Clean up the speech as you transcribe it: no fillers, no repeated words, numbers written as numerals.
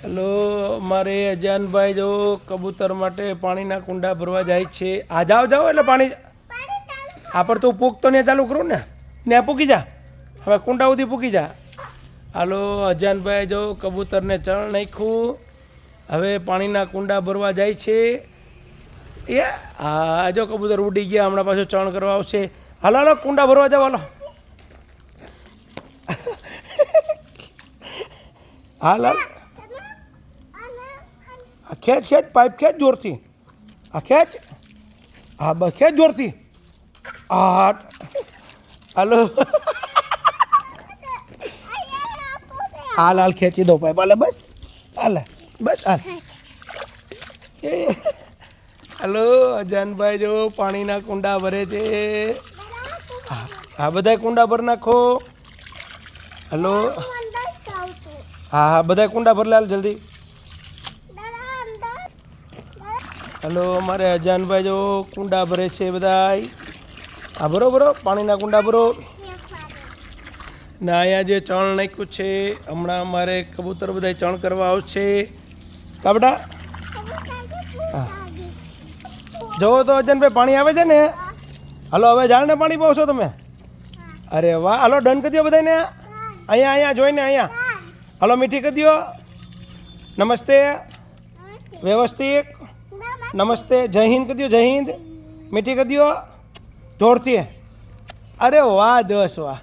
Hello, મારે અજાનભાઈ જો કબૂતર માટે પાણીના કુંડા ભરવા જાય છે. આ જાઓ જાઓ એટલે પાણી આ પર તું પૂક તો ને ચાલુ કરું ને પૂકી જા. હવે કુંડા સુધી પૂકી જા. હાલો, અજાનભાઈ જો કબૂતરને ચણ નાખ્યું. હવે પાણીના કુંડા ભરવા જાય છે. એ હા, જો કબૂતર ઉડી ગયા. હમણાં પાછું ચણ કરવા આવશે. હાલો હાલો, કુંડા ભરવા જાઓ. હાલો હાલ હાલ. ખેંચ ખેંચ, પાઇપ ખેંચ જોરથી. આ ખેંચ. હા બસ, ખેંચ જોરથી. હા હાલો. હાલ હાલ, ખેંચી દો પાઇપ. હાલે બસ. હાલે બસ. હાલ. હલો, અજાનભાઈ જો પાણીના કુંડા ભરે છે. હા, બધા કુંડા ભરી નાખો. હલો, હા હા, બધા કુંડા ભરી લાલ જલ્દી. હલો, અમારે અજાનભાઈ જો કુંડા ભરે છે બધાય. હા, ભરો ભરો, પાણીના કુંડા ભરો. ને અહીંયા જે ચણ નાખ્યું છે, હમણાં અમારે કબૂતર બધા ચણ કરવા આવશે. કાબડા હા, જોવો તો અજાનભાઈ પાણી આવે છે ને. હલો, હવે ઝાડને પાણી પાવશો તમે? અરે વાહ. હલો, ડન કરી દો બધાને. અહીંયા અહીંયા જોઈને અહીંયા. હલો, મીઠી કરી દો. નમસ્તે, વ્યવસ્થિત. નમસ્તે, જય હિન્દ કરી દો. જય હિન્દ. મીઠી કરી દો જોરથી. અરે વાહ, દસ વાહ.